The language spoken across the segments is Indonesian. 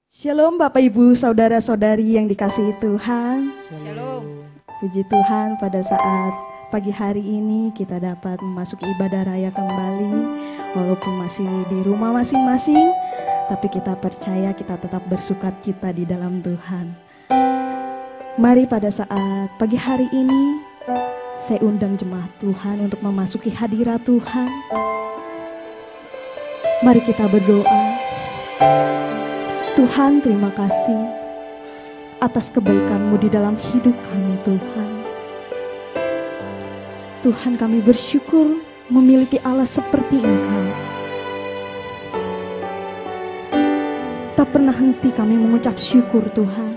Shalom Bapak Ibu Saudara-saudari yang dikasihi Tuhan. Shalom. Puji Tuhan, pada saat pagi hari ini kita dapat memasuki ibadah raya kembali. Walaupun masih di rumah masing-masing, tapi kita percaya kita tetap bersukacita di dalam Tuhan. Mari pada saat pagi hari ini saya undang jemaat Tuhan untuk memasuki hadirat Tuhan. Mari kita berdoa. Tuhan, terima kasih atas kebaikan-Mu di dalam hidup kami, Tuhan. Tuhan, kami bersyukur memiliki Allah seperti Engkau. Tak pernah henti kami mengucap syukur, Tuhan,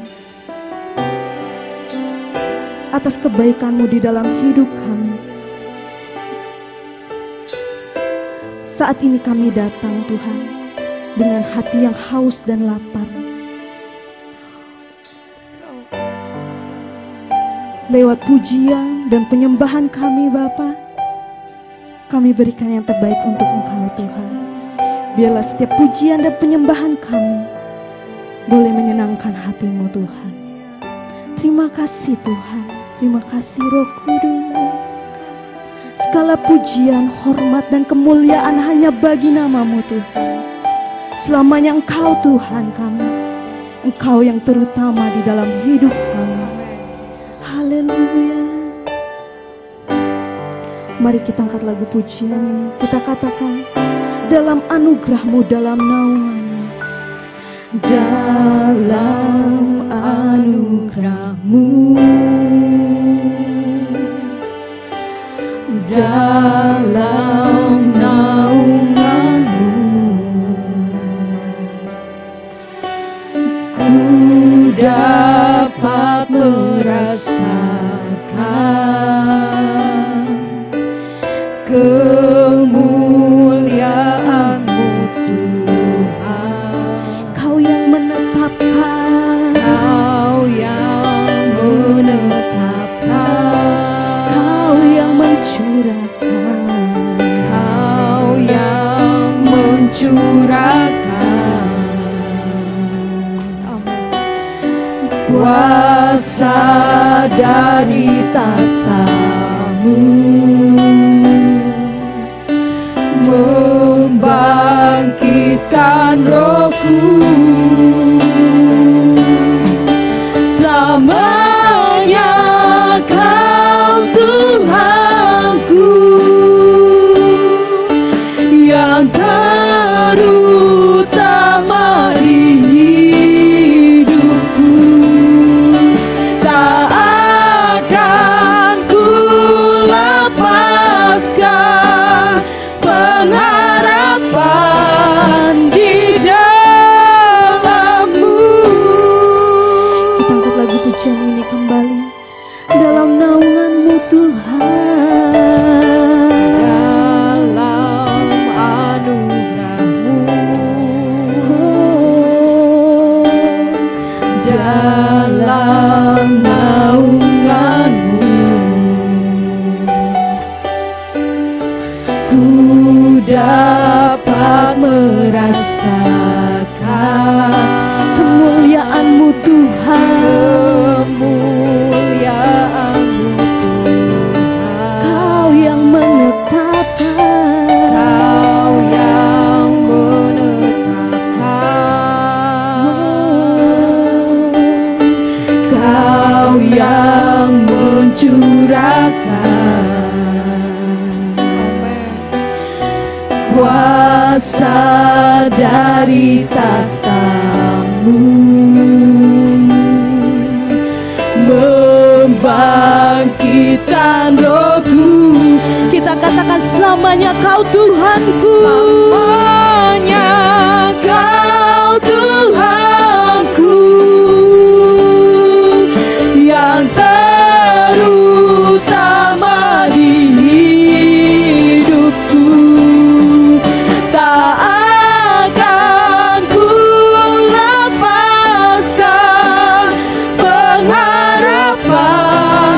atas kebaikan-Mu di dalam hidup kami. Saat ini kami datang, Tuhan, dengan hati yang haus dan lapar. Lewat pujian dan penyembahan kami, Bapa, kami berikan yang terbaik untuk Engkau, Tuhan. Biarlah setiap pujian dan penyembahan kami boleh menyenangkan hati-Mu, Tuhan. Terima kasih, Tuhan. Terima kasih, Roh Kudus. Segala pujian, hormat, dan kemuliaan hanya bagi nama-Mu, Tuhan. Selamanya Engkau Tuhan kami, Engkau yang terutama di dalam hidup kami. Haleluya. Mari kita angkat lagu pujian ini. Kita katakan, dalam anugerah-Mu, dalam naungan-Mu, dalam anugerah-Mu, dalam naungan-Mu, dapat merasakan kemuliaan-Mu, Tuhan. Kau yang menetapkan, Kau yang menetapkan, Kau yang mencurahkan, Kau yang mencurahkan kuasa dari tata-Mu, membangkitkan rohku. Selamanya Kau Tuhanku yang terutama di pengharapan di dalam-Mu. Kita angkat lagu pujian ini kembali. Dalam naungan-Mu, Tuhan, dalam anugerah-Mu, dalam naungan-Mu, ku dapat merasakan kemuliaan-Mu, Tuhan. Kemuliaan-Mu, Tuhan. Kau yang menetapkan, Kau yang menetapkan, Kau yang mencurahkan kuasa dari tata-Mu, membangkitkan rohku. Kita katakan, selamanya Kau Tuhanku, selamanya Kau Tuhanku yang terutama di hidupku. Tak akan ku lepaskan pengharapan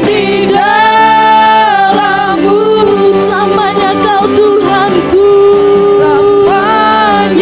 di dalam-Mu. Selamanya Kau Tuhanku, selamanya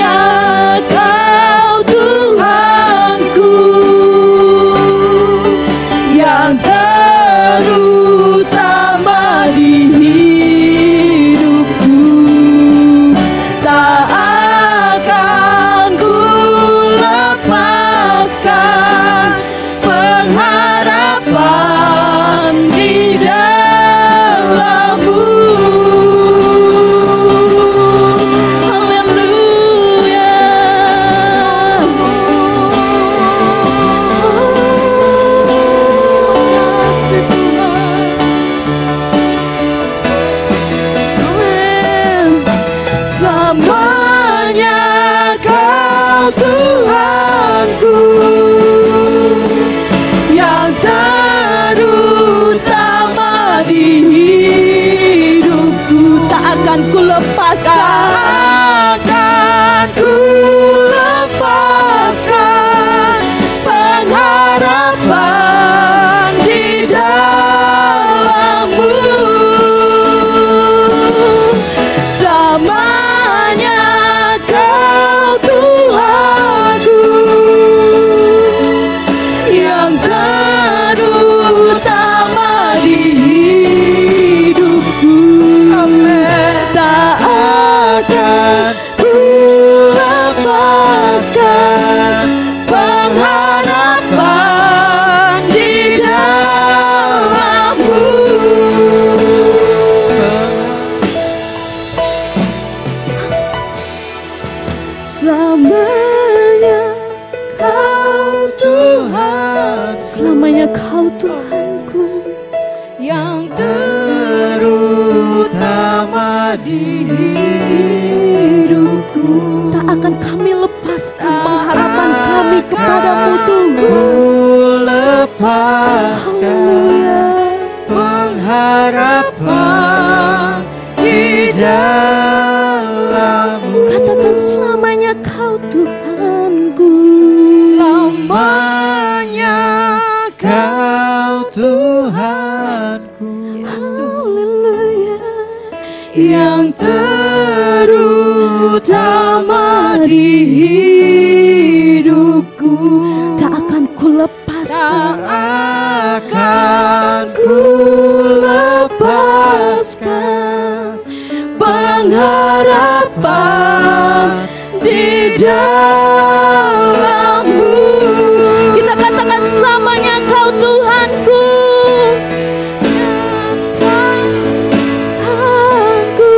pengharapan di dalam-Mu. Selamanya Kau Tuhan, selamanya Kau Tuhanku, yang terutama di hidupku. Tak akan kami lepaskan pengharapan kami kepadamu Tuhan. Lepaskan pengharapan di dalam-Mu. Katakan selamanya Kau Tuhanku, selamanya Kau Tuhanku. Haleluya. Yang terutama di hidupku. Tak akan ku lepaskan, tak akan ku lepaskan pengharapan di dalam-Mu. Kita katakan selamanya Kau Tuhanku, aku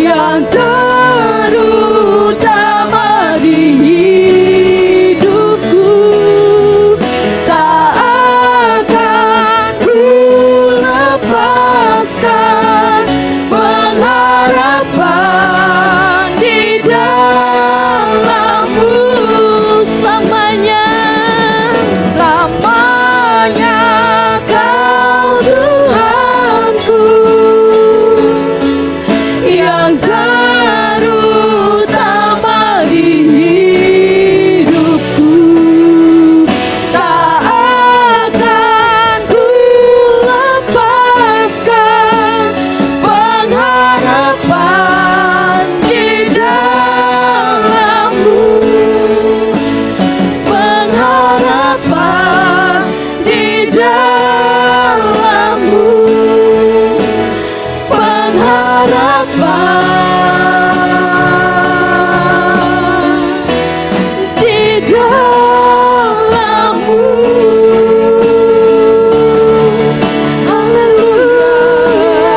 yang terutama di hidupku. Tak akan ku lepaskan pengharapan di dalam-Mu. Selamanya, selamanya Kau Tuhanku, yang terutama di hidupku. Tak akan ku lepaskan pengharapan di dalam-Mu. Pengharapan di dalam-Mu. Pengharapan di dalam-Mu. Haleluya.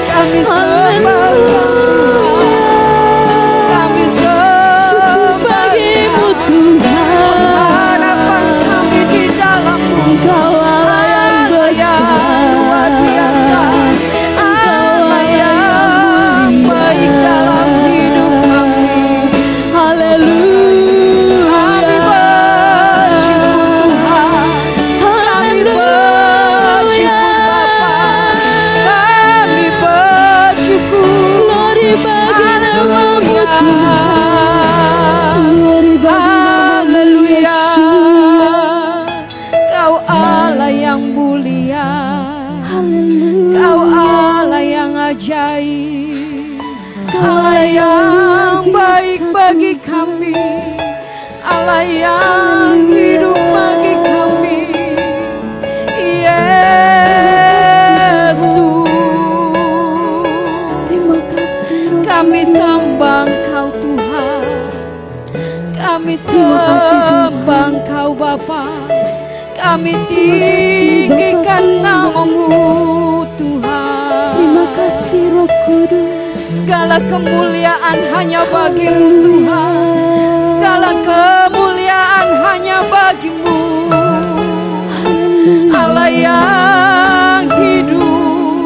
Kami sembah, kami sembah bagimu Tuhan. Harapan kami di dalam-Mu. Engkau Allah yang besar, luar biasa. Allah yang baik dalam hidup kami. Haleluya. Kami bersyukur Tuhan. Kami bersyukur Bapa. Kami bersyukur. Glory bagi nama-Mu Tuhan. Glory bagi nama-Mu Yesus. Kau Allah yang mulia. Kau Allah yang ajaib. Allah yang baik bagi kami. Allah yang hidup bagi kami. Yesus, terima kasih. Kami sembah Engkau Tuhan. Kami sembah Engkau Bapa. Kami tinggikan nama-Mu Tuhan. Terima kasih Roh Kudus. Segala kemuliaan hanya bagi-Mu Tuhan. Segala kemuliaan hanya bagi-Mu. Allah yang hidup.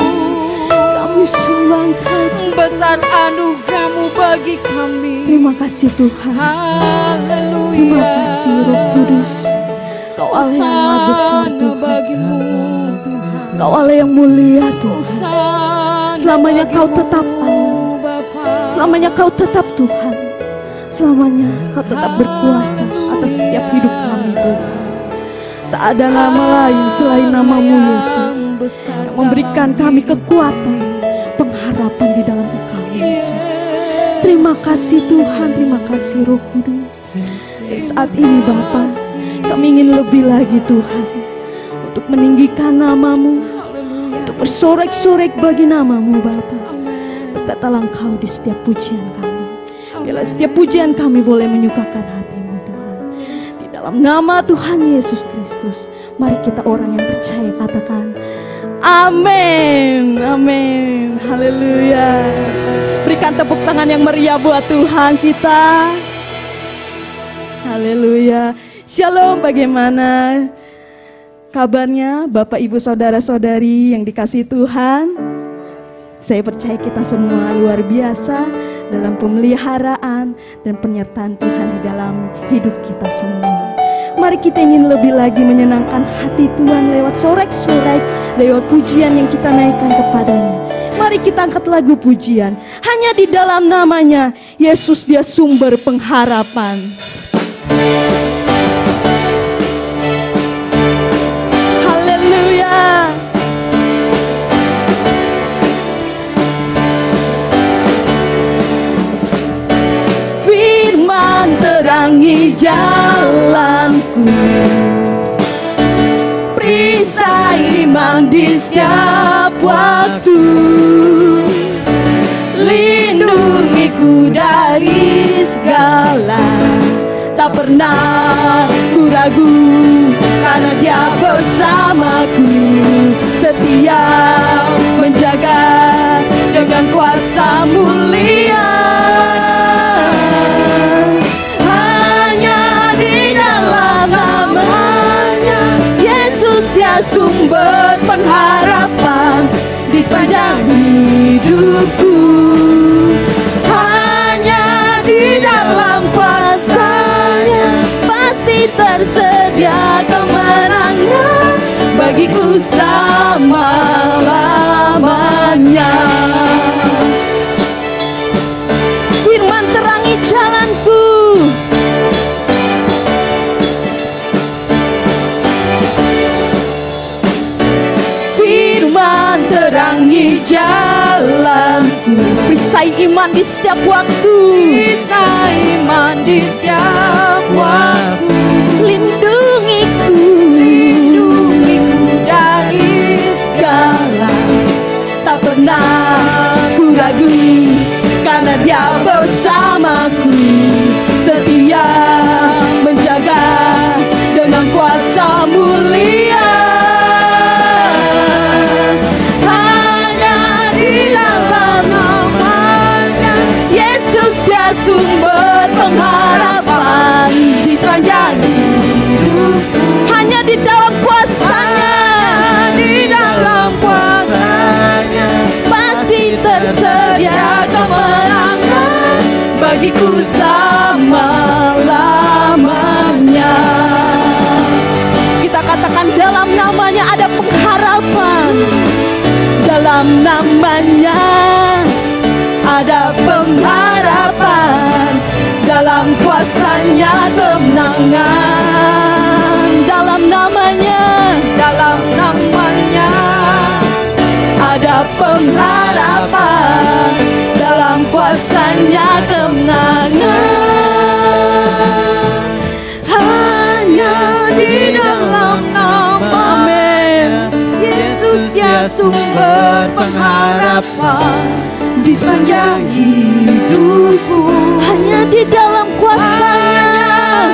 Kami sumbangkan besar anugerah-Mu bagi kami. Terima kasih Tuhan. Haleluya. Terima kasih Roh Kudus. Kau Allah yang maha besar Tuhan. Kau Allah yang mulia Tuhan. Selamanya Kau tetap Allah. Selamanya Kau tetap Tuhan. Selamanya Kau tetap berkuasa atas setiap hidup kami Tuhan. Tak ada nama lain selain nama-Mu Yesus yang memberikan kami kekuatan, pengharapan di dalam Engkau Yesus. Terima kasih Tuhan, terima kasih Roh Kudus. Dan saat ini Bapa, kami ingin lebih lagi Tuhan untuk meninggikan nama-Mu, untuk bersorak-sorak bagi nama-Mu Bapa. Berkatalah Engkau di setiap pujian kami. Biarlah setiap pujian kami boleh menyukakan hati-Mu Tuhan. Di dalam nama Tuhan Yesus Kristus, mari kita orang yang percaya katakan amin, amin, haleluya. Berikan tepuk tangan yang meriah buat Tuhan kita. Haleluya. Shalom, bagaimana kabarnya Bapak Ibu Saudara-saudari yang dikasihi Tuhan? Saya percaya kita semua luar biasa dalam pemeliharaan dan penyertaan Tuhan di dalam hidup kita semua. Mari kita ingin lebih lagi menyenangkan hati Tuhan lewat sorak-sorai, lewat pujian yang kita naikkan kepadanya. Mari kita angkat lagu pujian. Hanya di dalam namanya, Yesus dia sumber pengharapan. Haleluya. Firman terangi jalanku, perisai iman di setiap waktu, lindungiku dari segala. Tak pernah ku ragu karena dia bersamaku, setia menjaga dengan kuasa mulia. Hanya di dalam namanya, Yesus dia sumber pengharapan di sepanjang hidupku. Hanya di dalam kuasa-Nya pasti tersedia kemenangan bagiku selama-lamanya. Firman terangi jalanku, firman terangi jalanku, perisai iman di setiap waktu, perisai iman di setiap waktu, lindungiku dari segala. Tak pernah ku ragu karena dia bersamaku, setia menjaga dengan kuasa mulia. Hanya di dalam namanya, Yesus dia sumber pengharapan di sepanjang hidupku. Hanya di dalam kuasa-Nya, di dalam kuasa-Nya pasti tersedia kemenangan bagiku selama-lamanya. Kita katakan dalam namanya ada pengharapan. Dalam namanya ada pengharapan, dalam kuasa-Nya kemenangan. Dalam namanya ada pengharapan, dalam kuasa-Nya kemenangan. Hanya di dalam nama-Nya, Yesus dia sumber pengharapan di sepanjang hidupku. Hanya di dalam kuasa-Nya,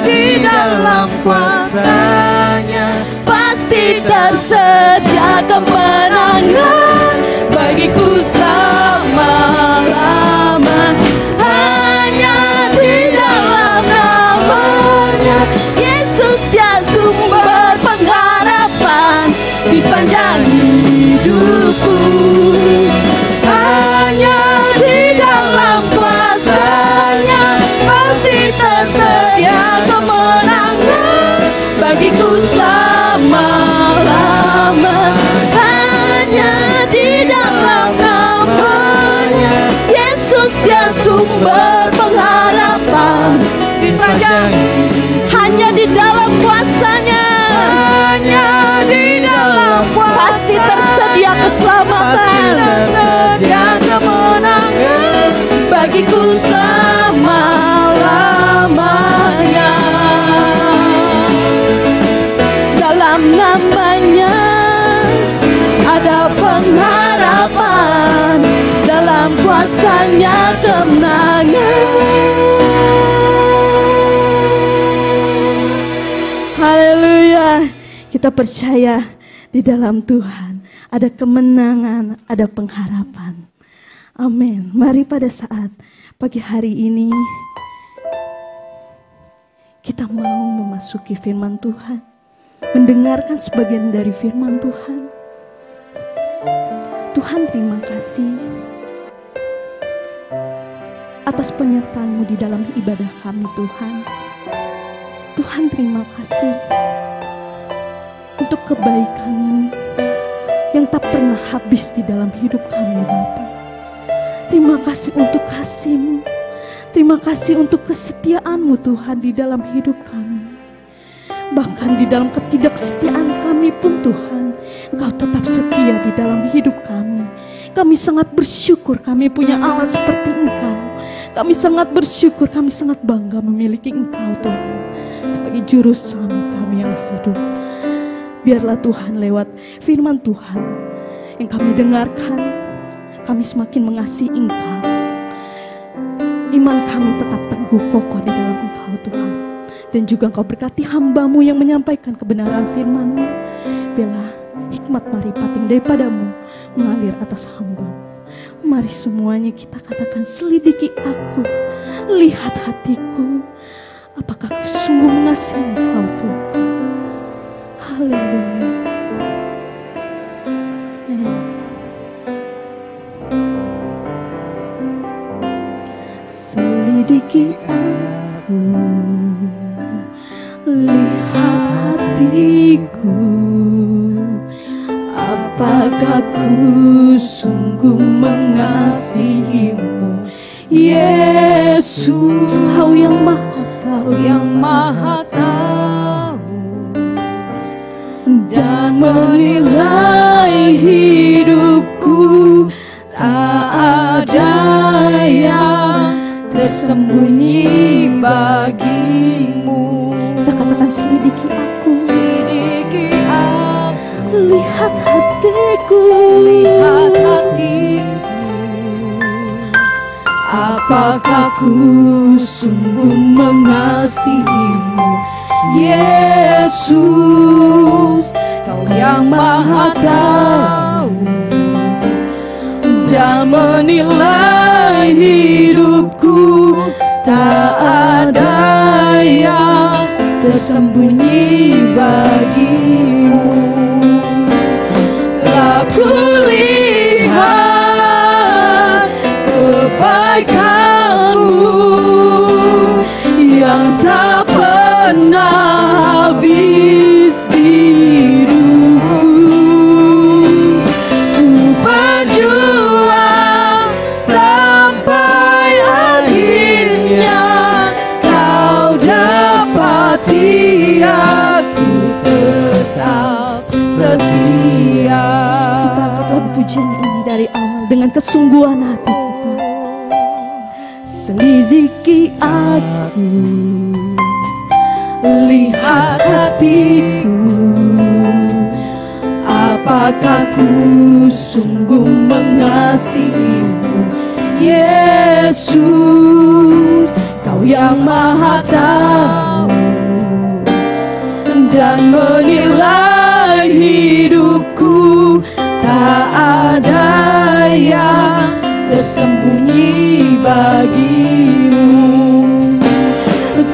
di dalam kuasa-Nya pasti tersedia kemenangan bagiku selama-lamanya. Hanya di dalam namanya, Yesus dia sumber pengharapan di sepanjang hidupku. Hanya di dalam kuasa-Nya pasti tersedia kemenangan bagiku selama-lamanya. Hanya di dalam namanya, Yesus dia sumber pengharapan di sepanjang. Hanya di dalam kuasa-Nya, hanya di dalam kuasa pasti tersedia keselamatan, tersedia kemenangan bagiku selama-lamanya. Dalam namanya ada pengharapan, dalam kuasa-Nya kemenangan. kita percaya di dalam Tuhan ada kemenangan, ada pengharapan. Amin. Mari pada saat pagi hari ini kita mau memasuki firman Tuhan, mendengarkan sebagian dari firman Tuhan. Tuhan, terima kasih atas penyertaan-Mu di dalam ibadah kami, Tuhan. Tuhan, terima kasih untuk kebaikan-Mu yang tak pernah habis di dalam hidup kami, Bapa. Terima kasih untuk kasih-Mu. Terima kasih untuk kesetiaan-Mu, Tuhan, di dalam hidup kami. Bahkan di dalam ketidaksetiaan kami pun, Tuhan, Engkau tetap setia di dalam hidup kami. Kami sangat bersyukur kami punya Allah seperti Engkau. Kami sangat bersyukur, kami sangat bangga memiliki Engkau, Tuhan, sebagai juru selamat kami yang hidup. Biarlah Tuhan lewat firman Tuhan yang kami dengarkan, kami semakin mengasihi Engkau. Iman kami tetap teguh kokoh di dalam Engkau, Tuhan. Dan juga Engkau berkati hamba-Mu yang menyampaikan kebenaran firman-Mu. Biarlah hikmat marifat yang daripada-Mu mengalir atas hamba-Mu. Mari semuanya kita katakan, selidiki aku, lihat hatiku, apakah aku sungguh mengasihi Engkau, Tuhan. Haleluya. Selidiki aku, lihat hatiku, apakah ku sungguh mengasihi-Mu, Yesus. Kau yang maha tahu dan menilai hidupku. Tak ada yang tersembunyi bagimu. Kita katakan, selidiki aku, lihat hatiku, apakah ku sungguh mengasihi-Mu, Yesus. Kau yang maha tahu dan menilai hidupku. Tak ada yang tersembunyi bagimu. Aku lihat kebaikan-Mu yang tak pernah habis di hidupku. Ku berjuang sampai akhirnya Kau dapati aku tetap setia. Kita angkat lagu pujian ini dari awal dengan kesungguhan hati kita. Selidiki aku, lihat hatiku, apakah ku sungguh mengasihi-Mu, Yesus. Kau yang maha tahu dan menilai hidupku. Tak ada yang tersembunyi bagimu.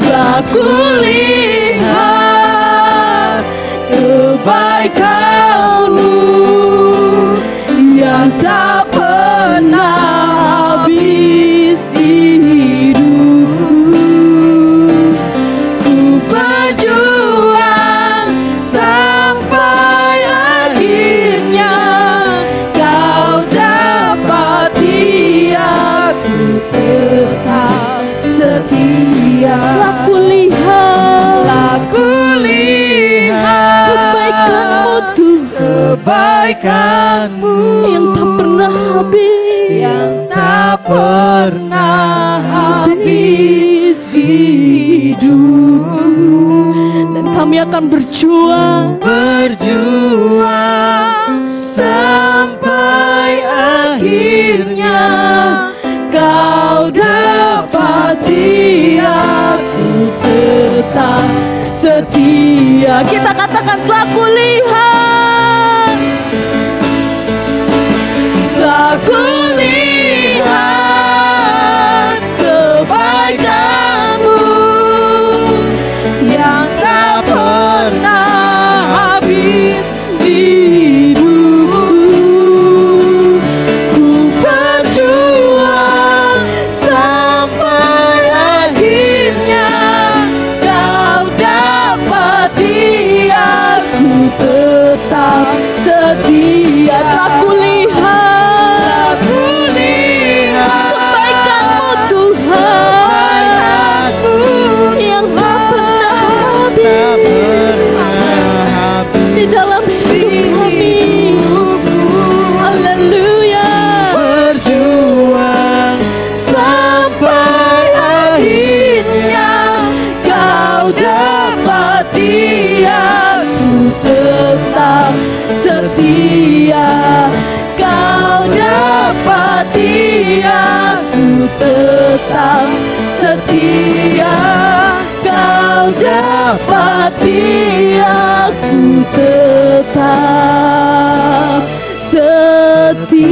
Telah kulihat kebaikan-Mu yang tak pernah habis di hidupku. Ku berjuang sampai akhirnya Kau dapati aku tetap setia. Laku lihat kebaikan-Mu, Tuhan, kebaikan-Mu yang tak pernah habis di hidupku. Dan kami akan berjuang sampai akhirnya Kau dapati aku tetap setia. setia. Kita katakan telah kulihat, telah kulihat kebaikan-Mu yang tak pernah habis di hidupku. Ku berjuang sampai akhirnya Kau dapati aku tetap setia. Telah kulihat kebaikan-Mu Tuhan yang tak pernah habis di dalam hidup kami. Haleluya. Berjuang sampai akhirnya Kau dapati aku tetap setia. Kau dapati aku tetap setia. Kau dapati aku tetap setia.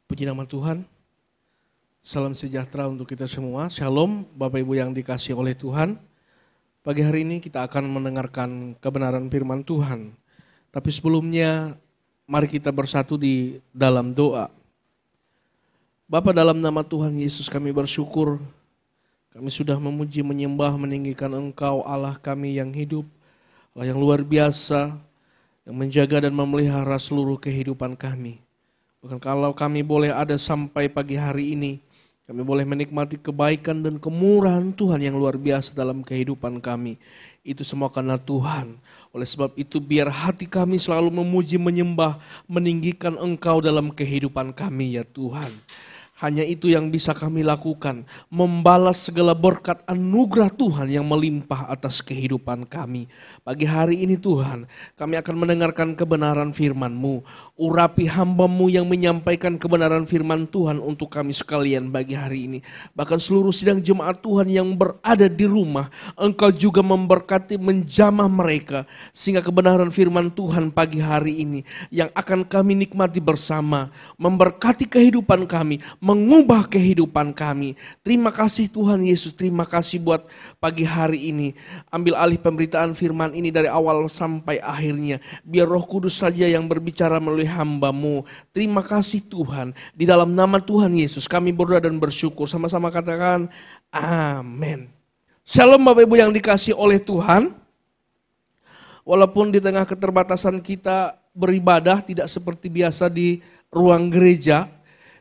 Puji nama Tuhan. Salam sejahtera untuk kita semua. Shalom Bapak Ibu yang dikasihi oleh Tuhan. Pagi hari ini kita akan mendengarkan kebenaran firman Tuhan. Tapi sebelumnya mari kita bersatu di dalam doa. Bapa, dalam nama Tuhan Yesus kami bersyukur. Kami sudah memuji, menyembah, meninggikan Engkau Allah kami yang hidup. Allah yang luar biasa, yang menjaga dan memelihara seluruh kehidupan kami. Bahkan kalau kami boleh ada sampai pagi hari ini, kami boleh menikmati kebaikan dan kemurahan Tuhan yang luar biasa dalam kehidupan kami. Itu semua karena Tuhan. Oleh sebab itu biar hati kami selalu memuji, menyembah, meninggikan Engkau dalam kehidupan kami ya Tuhan. Hanya itu yang bisa kami lakukan, membalas segala berkat anugerah Tuhan yang melimpah atas kehidupan kami. Pagi hari ini Tuhan, kami akan mendengarkan kebenaran firman-Mu. Urapi hamba-Mu yang menyampaikan kebenaran firman Tuhan untuk kami sekalian pagi hari ini. Bahkan seluruh sidang jemaat Tuhan yang berada di rumah, Engkau juga memberkati, menjamah mereka. Sehingga kebenaran firman Tuhan pagi hari ini yang akan kami nikmati bersama, memberkati kehidupan kami, mengubah kehidupan kami. Terima kasih Tuhan Yesus, terima kasih buat pagi hari ini. Ambil alih pemberitaan firman ini dari awal sampai akhirnya. Biar Roh Kudus saja yang berbicara melalui hamba-Mu. Terima kasih Tuhan. Di dalam nama Tuhan Yesus kami berdoa dan bersyukur. Sama-sama katakan amin. Shalom Bapak Ibu yang dikasihi oleh Tuhan. Walaupun di tengah keterbatasan kita beribadah tidak seperti biasa di ruang gereja.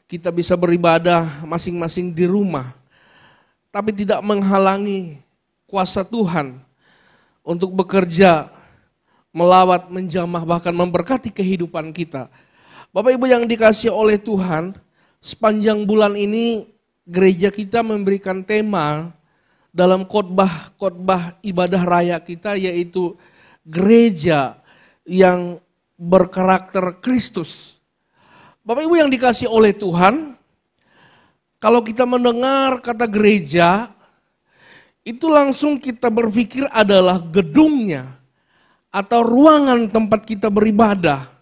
Kita bisa beribadah masing-masing di rumah. Tapi tidak menghalangi kuasa Tuhan untuk bekerja, melawat, menjamah, bahkan memberkati kehidupan kita. Bapak Ibu yang dikasihi oleh Tuhan, sepanjang bulan ini gereja kita memberikan tema dalam khotbah ibadah raya kita, yaitu gereja yang berkarakter Kristus. Bapak Ibu yang dikasihi oleh Tuhan, kalau kita mendengar kata gereja, itu langsung kita berpikir adalah gedungnya atau ruangan tempat kita beribadah.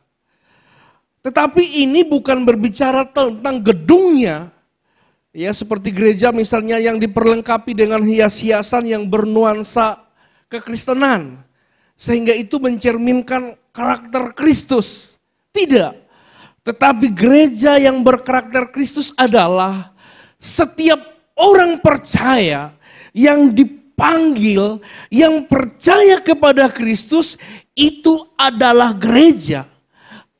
Tetapi ini bukan berbicara tentang gedungnya. Ya, seperti gereja misalnya yang diperlengkapi dengan hias-hiasan yang bernuansa kekristenan. Sehingga itu mencerminkan karakter Kristus. Tidak. Tetapi gereja yang berkarakter Kristus adalah setiap orang percaya yang dipanggil, yang percaya kepada Kristus, itu adalah gereja.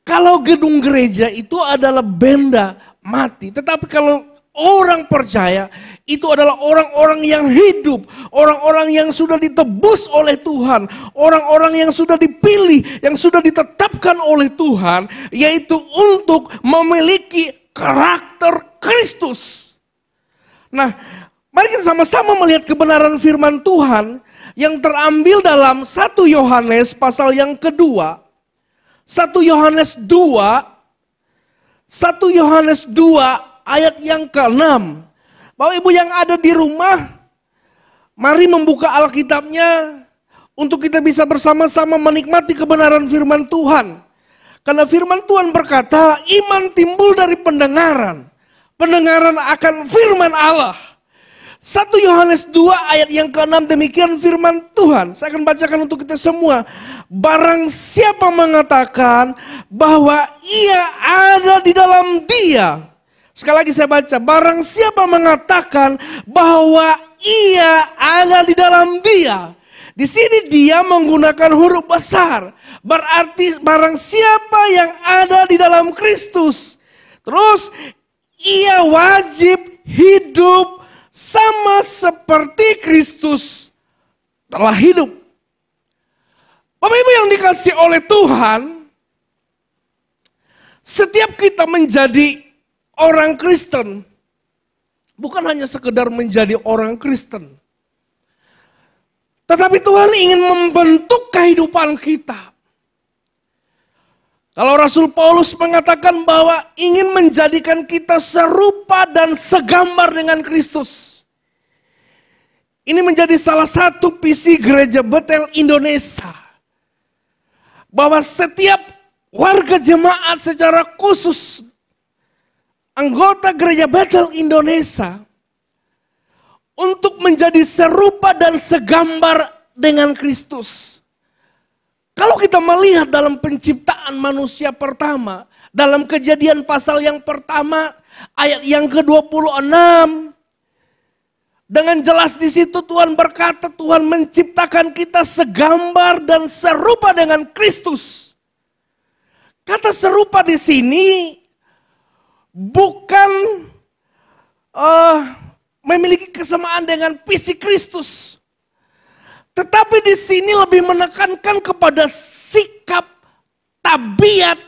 Kalau gedung gereja itu adalah benda mati. Tetapi kalau orang percaya itu adalah orang-orang yang hidup, orang-orang yang sudah ditebus oleh Tuhan, orang-orang yang sudah dipilih, yang sudah ditetapkan oleh Tuhan, yaitu untuk memiliki karakter Kristus. Nah, Mari kita sama-sama melihat kebenaran firman Tuhan yang terambil dalam 1 Yohanes pasal yang kedua. 1 Yohanes 2 ayat yang ke-6. Bapak Ibu yang ada di rumah, mari membuka Alkitabnya untuk kita bisa bersama-sama menikmati kebenaran firman Tuhan. Karena firman Tuhan berkata, iman timbul dari pendengaran. Pendengaran akan firman Allah. 1 Yohanes 2 ayat yang ke-6 demikian firman Tuhan. Saya akan bacakan untuk kita semua. Barang siapa mengatakan bahwa ia ada di dalam Dia. Sekali lagi saya baca. Barang siapa mengatakan bahwa ia ada di dalam Dia. Di sini Dia menggunakan huruf besar. Berarti barang siapa yang ada di dalam Kristus. Terus ia wajib hidup sama seperti Kristus telah hidup. Bapak Ibu yang dikasihi oleh Tuhan, setiap kita menjadi orang Kristen, bukan hanya sekedar menjadi orang Kristen, tetapi Tuhan ingin membentuk kehidupan kita. Kalau Rasul Paulus mengatakan bahwa ingin menjadikan kita serupa dan segambar dengan Kristus. Ini menjadi salah satu visi Gereja Betel Indonesia. Bahwa setiap warga jemaat secara khusus, anggota Gereja Betel Indonesia, untuk menjadi serupa dan segambar dengan Kristus. Kalau kita melihat dalam penciptaan manusia pertama, dalam Kejadian pasal yang pertama, ayat yang ke-26, dengan jelas di situ Tuhan berkata, Tuhan menciptakan kita segambar dan serupa dengan Kristus. Kata serupa di sini bukan memiliki kesamaan dengan visi Kristus. Tetapi di sini lebih menekankan kepada sikap, tabiat,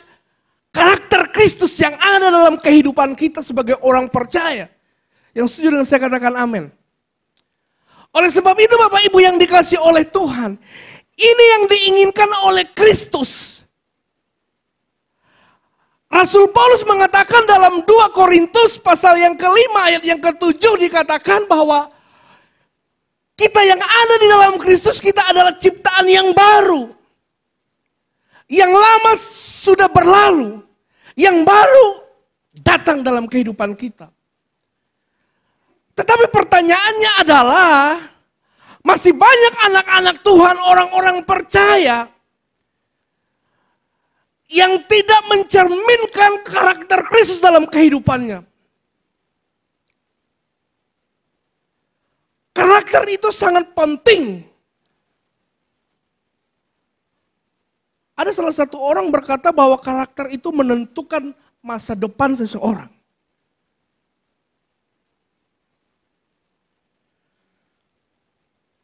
karakter Kristus yang ada dalam kehidupan kita sebagai orang percaya. Yang setuju dengan saya katakan amin. Oleh sebab itu Bapak Ibu yang dikasihi oleh Tuhan, ini yang diinginkan oleh Kristus. Rasul Paulus mengatakan dalam 2 Korintus pasal yang kelima ayat yang ke-7 dikatakan bahwa kita yang ada di dalam Kristus, kita adalah ciptaan yang baru. Yang lama sudah berlalu. Yang baru datang dalam kehidupan kita. Tetapi pertanyaannya adalah, masih banyak anak-anak Tuhan, orang-orang percaya, yang tidak mencerminkan karakter Kristus dalam kehidupannya. Karakter itu sangat penting. Ada salah satu orang berkata bahwa karakter itu menentukan masa depan seseorang.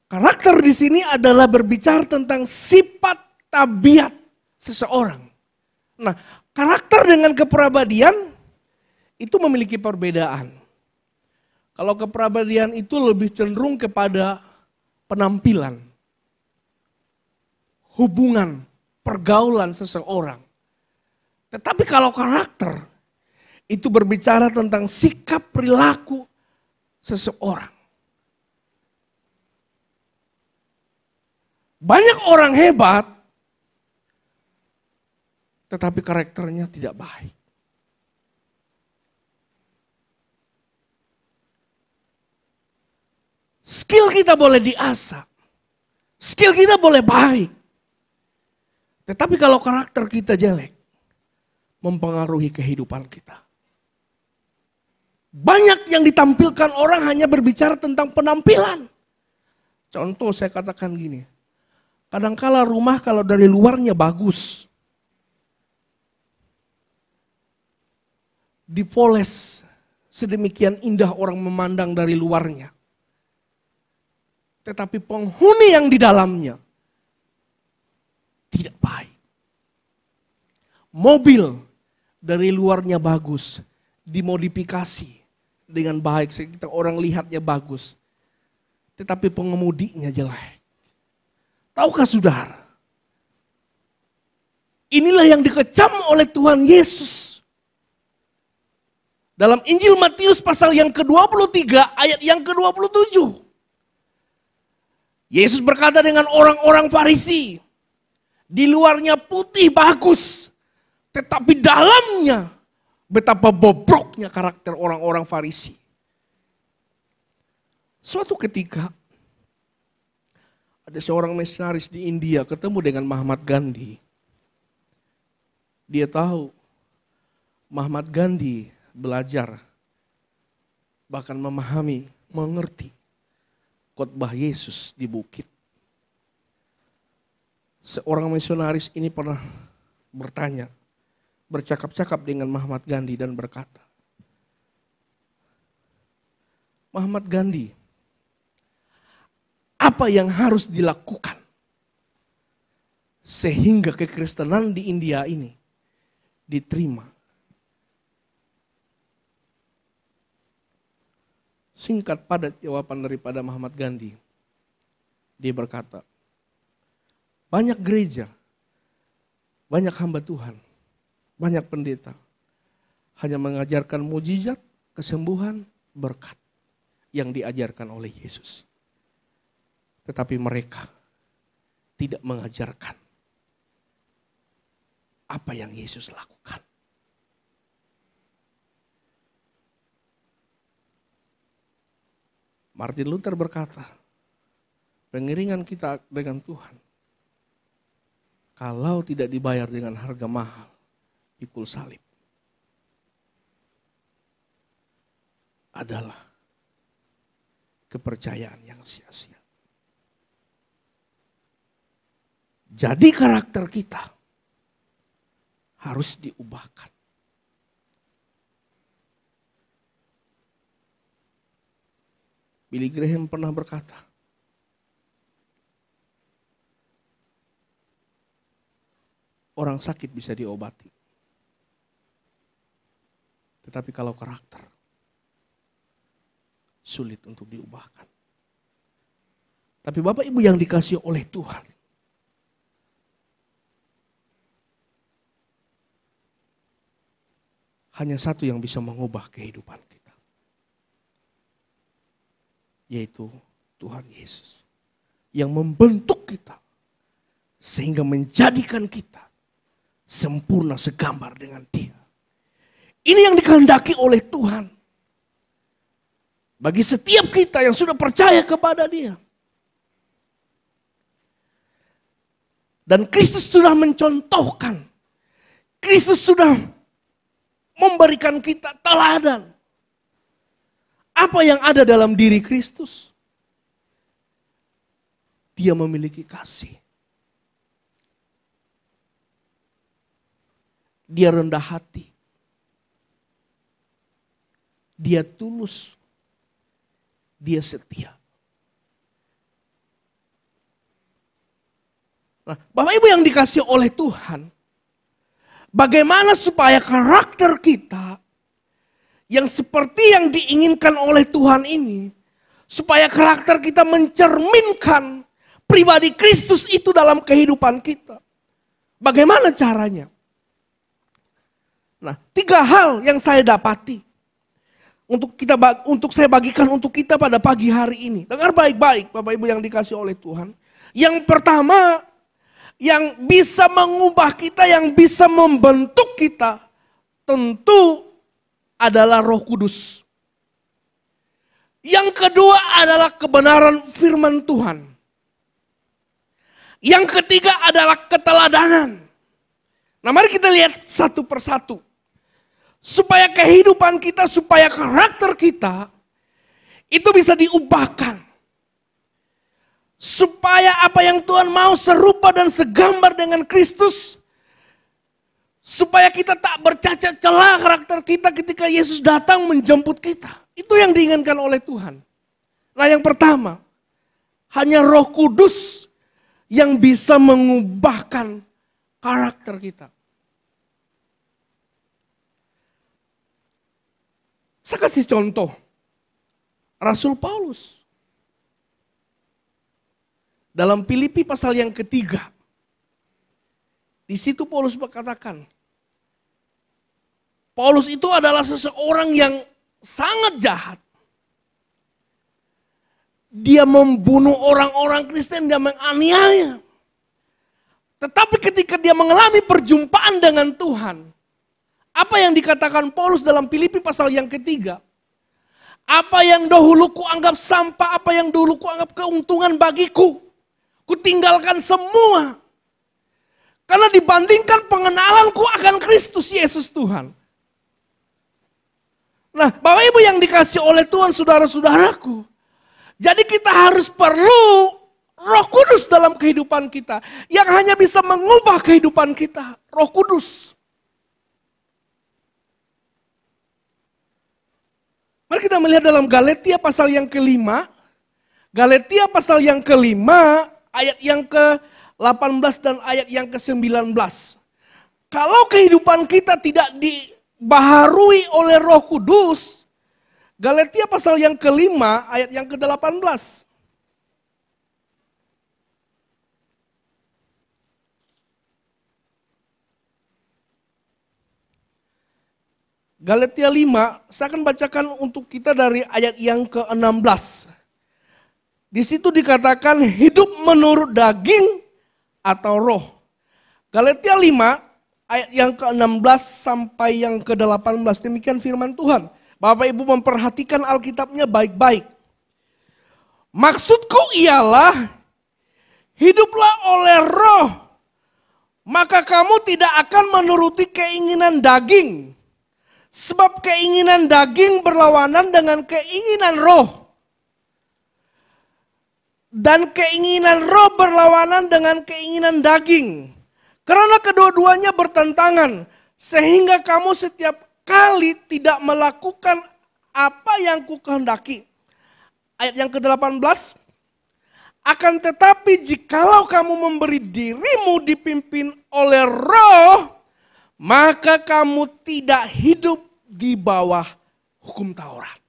Karakter di sini adalah berbicara tentang sifat tabiat seseorang. Nah, karakter dengan kepribadian itu memiliki perbedaan. Kalau kepribadian itu lebih cenderung kepada penampilan, hubungan, pergaulan seseorang. Tetapi kalau karakter, itu berbicara tentang sikap perilaku seseorang. Banyak orang hebat, tetapi karakternya tidak baik. Skill kita boleh diasah. Skill kita boleh baik. Tetapi kalau karakter kita jelek, mempengaruhi kehidupan kita. Banyak yang ditampilkan orang hanya berbicara tentang penampilan. Contoh saya katakan gini. Kadangkala rumah kalau dari luarnya bagus, dipoles sedemikian indah orang memandang dari luarnya. Tetapi penghuni yang di dalamnya tidak baik. Mobil dari luarnya bagus, dimodifikasi, dengan baik, sehingga orang lihatnya bagus. Tetapi pengemudinya jelek. Tahukah saudara? Inilah yang dikecam oleh Tuhan Yesus. Dalam Injil Matius pasal yang ke-23 ayat yang ke-27. Yesus berkata dengan orang-orang Farisi. Di luarnya putih bagus. Tetapi dalamnya betapa bobroknya karakter orang-orang Farisi. Suatu ketika ada seorang misionaris di India ketemu dengan Mahatma Gandhi. Dia tahu Mahatma Gandhi belajar, bahkan memahami, mengerti khotbah Yesus di bukit. Seorang misionaris ini pernah bertanya, bercakap-cakap dengan Mahatma Gandhi dan berkata, Mahatma Gandhi, apa yang harus dilakukan sehingga kekristenan di India ini diterima? Singkat padat jawaban daripada Mahatma Gandhi. Dia berkata, banyak gereja, banyak hamba Tuhan, banyak pendeta hanya mengajarkan mujizat, kesembuhan, berkat yang diajarkan oleh Yesus. Tetapi mereka tidak mengajarkan apa yang Yesus lakukan. Martin Luther berkata, pengiringan kita dengan Tuhan, kalau tidak dibayar dengan harga mahal, pikul salib, adalah kepercayaan yang sia-sia. Jadi karakter kita harus diubahkan. Billy Graham pernah berkata, orang sakit bisa diobati. Tetapi kalau karakter, sulit untuk diubahkan. Tapi Bapak Ibu yang dikasihi oleh Tuhan, hanya satu yang bisa mengubah kehidupan kita, yaitu Tuhan Yesus. Yang membentuk kita, sehingga menjadikan kita sempurna segambar dengan Dia. Ini yang dikehendaki oleh Tuhan. Bagi setiap kita yang sudah percaya kepada Dia. Dan Kristus sudah mencontohkan. Kristus sudah memberikan kita teladan. Apa yang ada dalam diri Kristus? Dia memiliki kasih. Dia rendah hati. Dia tulus. Dia setia. Nah, Bapak Ibu yang dikasihi oleh Tuhan, bagaimana supaya karakter kita yang seperti yang diinginkan oleh Tuhan ini, supaya karakter kita mencerminkan pribadi Kristus itu dalam kehidupan kita. Bagaimana caranya? Nah, 3 hal yang saya dapati untuk saya bagikan untuk kita pada pagi hari ini. Dengar baik-baik Bapak Ibu yang dikasihi oleh Tuhan. Yang pertama, yang bisa mengubah kita, yang bisa membentuk kita, tentu adalah Roh Kudus. Yang kedua adalah kebenaran firman Tuhan. Yang ketiga adalah keteladanan. Nah, mari kita lihat satu persatu. Supaya kehidupan kita, supaya karakter kita itu bisa diubahkan. Supaya apa yang Tuhan mau serupa dan segambar dengan Kristus. Supaya kita tak bercacat celah karakter kita ketika Yesus datang menjemput kita. Itu yang diinginkan oleh Tuhan. Nah, yang pertama, hanya Roh Kudus yang bisa mengubahkan karakter kita. Saya kasih contoh. Rasul Paulus. Dalam Filipi pasal yang ketiga. Di situ Paulus berkatakan. Paulus itu adalah seseorang yang sangat jahat. Dia membunuh orang-orang Kristen, dia menganiaya. Tetapi ketika dia mengalami perjumpaan dengan Tuhan. Apa yang dikatakan Paulus dalam Filipi pasal yang ketiga. Apa yang dahulu kuanggap sampah, apa yang dahulu kuanggap keuntungan bagiku. Kutinggalkan semua. Karena dibandingkan pengenalanku akan Kristus Yesus Tuhan. Nah, Bapak Ibu yang dikasih oleh Tuhan, saudara-saudaraku. Jadi kita harus perlu Roh Kudus dalam kehidupan kita. Yang hanya bisa mengubah kehidupan kita. Roh Kudus. Mari kita melihat dalam Galatia pasal yang kelima. Galatia pasal yang kelima, ayat yang ke-18 dan ayat yang ke-19. Kalau kehidupan kita tidak dibaharui oleh Roh Kudus, Galatia pasal yang kelima, ayat yang ke-18. Galatia 5, saya akan bacakan untuk kita dari ayat yang ke-16. Di situ dikatakan hidup menurut daging atau roh. Galatia 5, ayat yang ke-16 sampai yang ke-18. Demikian firman Tuhan. Bapak Ibu memperhatikan Alkitabnya baik-baik. Maksudku ialah hiduplah oleh roh. Maka kamu tidak akan menuruti keinginan daging. Sebab keinginan daging berlawanan dengan keinginan roh. Dan keinginan roh berlawanan dengan keinginan daging. Karena kedua-duanya bertentangan. Sehingga kamu setiap kali tidak melakukan apa yang kukehendaki. Ayat yang ke-18. Akan tetapi jikalau kamu memberi dirimu dipimpin oleh roh. Maka kamu tidak hidup di bawah hukum Taurat.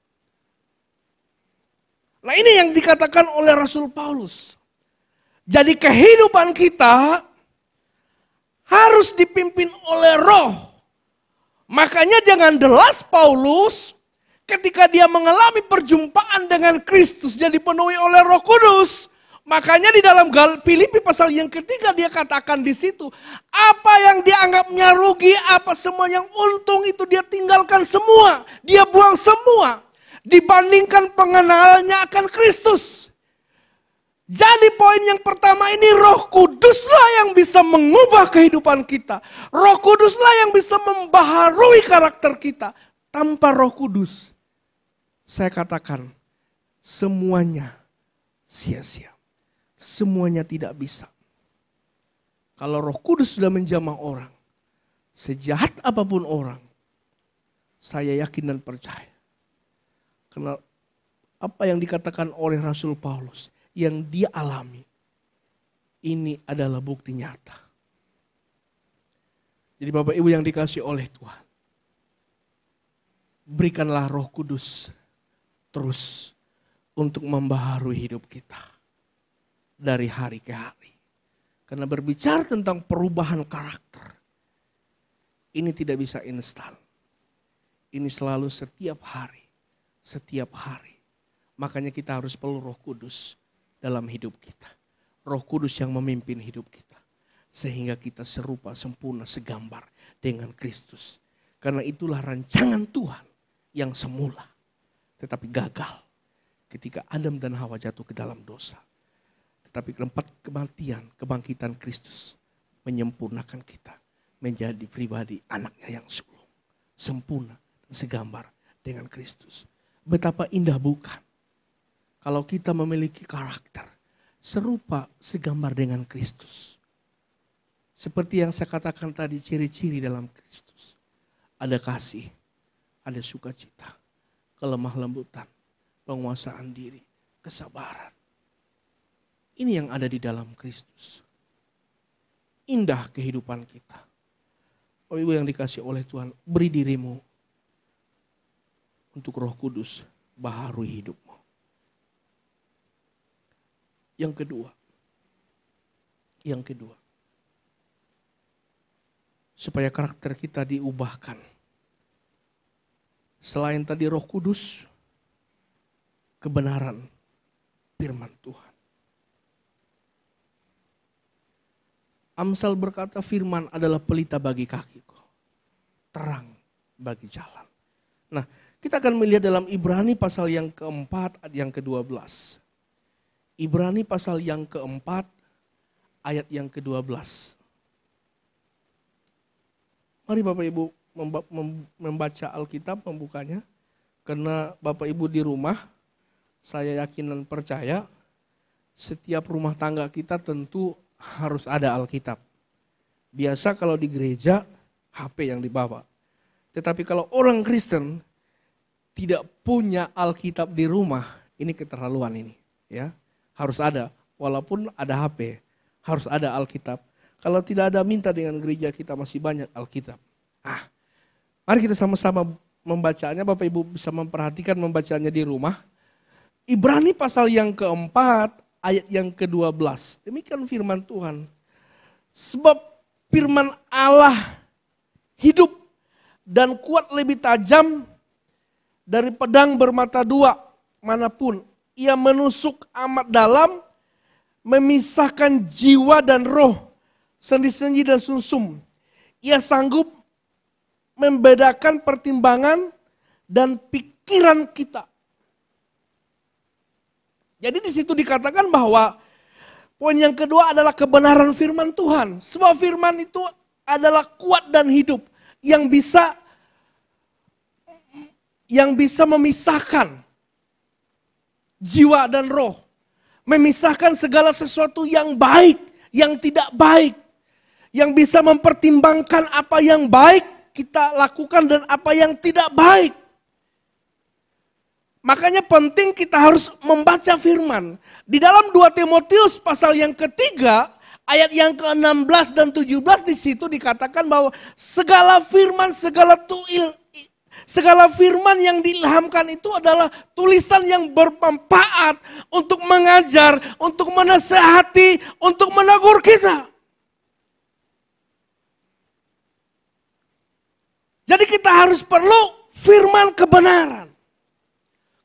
Nah ini yang dikatakan oleh Rasul Paulus. Jadi kehidupan kita harus dipimpin oleh roh. Makanya jangan delas Paulus ketika dia mengalami perjumpaan dengan Kristus. Dia dipenuhi oleh Roh Kudus. Makanya di dalam Filipi pasal yang ketiga dia katakan di situ, apa yang dianggapnya rugi, apa semua yang untung itu dia tinggalkan semua, dia buang semua dibandingkan pengenalannya akan Kristus. Jadi poin yang pertama ini Roh Kuduslah yang bisa mengubah kehidupan kita. Roh Kuduslah yang bisa membaharui karakter kita. Tanpa Roh Kudus, saya katakan semuanya sia-sia. Semuanya tidak bisa. Kalau Roh Kudus sudah menjamah orang, sejahat apapun orang, saya yakin dan percaya. Karena apa yang dikatakan oleh Rasul Paulus, yang dia alami, ini adalah bukti nyata. Jadi Bapak Ibu yang dikasih oleh Tuhan, berikanlah Roh Kudus terus untuk membaharui hidup kita. Dari hari ke hari. Karena berbicara tentang perubahan karakter. Ini tidak bisa instan. Ini selalu setiap hari. Setiap hari. Makanya kita harus perlu Roh Kudus dalam hidup kita. Roh Kudus yang memimpin hidup kita. Sehingga kita serupa, sempurna, segambar dengan Kristus. Karena itulah rancangan Tuhan yang semula. Tetapi gagal ketika Adam dan Hawa jatuh ke dalam dosa. Tapi keempat kematian, kebangkitan Kristus menyempurnakan kita menjadi pribadi anaknya yang sulung, sempurna dan segambar dengan Kristus. Betapa indah bukan kalau kita memiliki karakter serupa segambar dengan Kristus. Seperti yang saya katakan tadi, ciri-ciri dalam Kristus. Ada kasih, ada sukacita, kelemah lembutan, penguasaan diri, kesabaran. Ini yang ada di dalam Kristus. Indah kehidupan kita. Bapak Ibu yang dikasih oleh Tuhan, beri dirimu untuk Roh Kudus baharui hidupmu. Yang kedua, supaya karakter kita diubahkan. Selain tadi Roh Kudus, kebenaran firman Tuhan. Amsal berkata firman adalah pelita bagi kakiku, terang bagi jalan. Nah, kita akan melihat dalam Ibrani pasal yang keempat ayat yang ke-12. Ibrani pasal yang keempat ayat yang ke-12. Mari Bapak Ibu membaca Alkitab, membukanya. Karena Bapak Ibu di rumah, saya yakin dan percaya, setiap rumah tangga kita tentu harus ada Alkitab. Biasa kalau di gereja, HP yang dibawa. Tetapi kalau orang Kristen tidak punya Alkitab di rumah, ini keterlaluan ini. Ya, harus ada, walaupun ada HP, harus ada Alkitab. Kalau tidak ada, minta dengan gereja kita masih banyak Alkitab. Mari kita sama-sama membacanya, Bapak Ibu bisa memperhatikan membacanya di rumah. Ibrani pasal yang keempat, ayat yang ke-12. Demikian firman Tuhan. Sebab firman Allah hidup dan kuat lebih tajam dari pedang bermata dua manapun. Ia menusuk amat dalam, memisahkan jiwa dan roh, sendi-sendi dan sumsum. Ia sanggup membedakan pertimbangan dan pikiran kita. Jadi di situ dikatakan bahwa poin yang kedua adalah kebenaran firman Tuhan. Sebab firman itu adalah kuat dan hidup yang bisa memisahkan jiwa dan roh. Memisahkan segala sesuatu yang baik, yang tidak baik. Yang bisa mempertimbangkan apa yang baik kita lakukan dan apa yang tidak baik. Makanya penting kita harus membaca firman. Di dalam 2 Timotius pasal yang ketiga, ayat yang ke-16 dan 17 di situ dikatakan bahwa segala firman yang diilhamkan itu adalah tulisan yang bermanfaat untuk mengajar, untuk menasehati, untuk menegur kita. Jadi kita harus perlu firman kebenaran.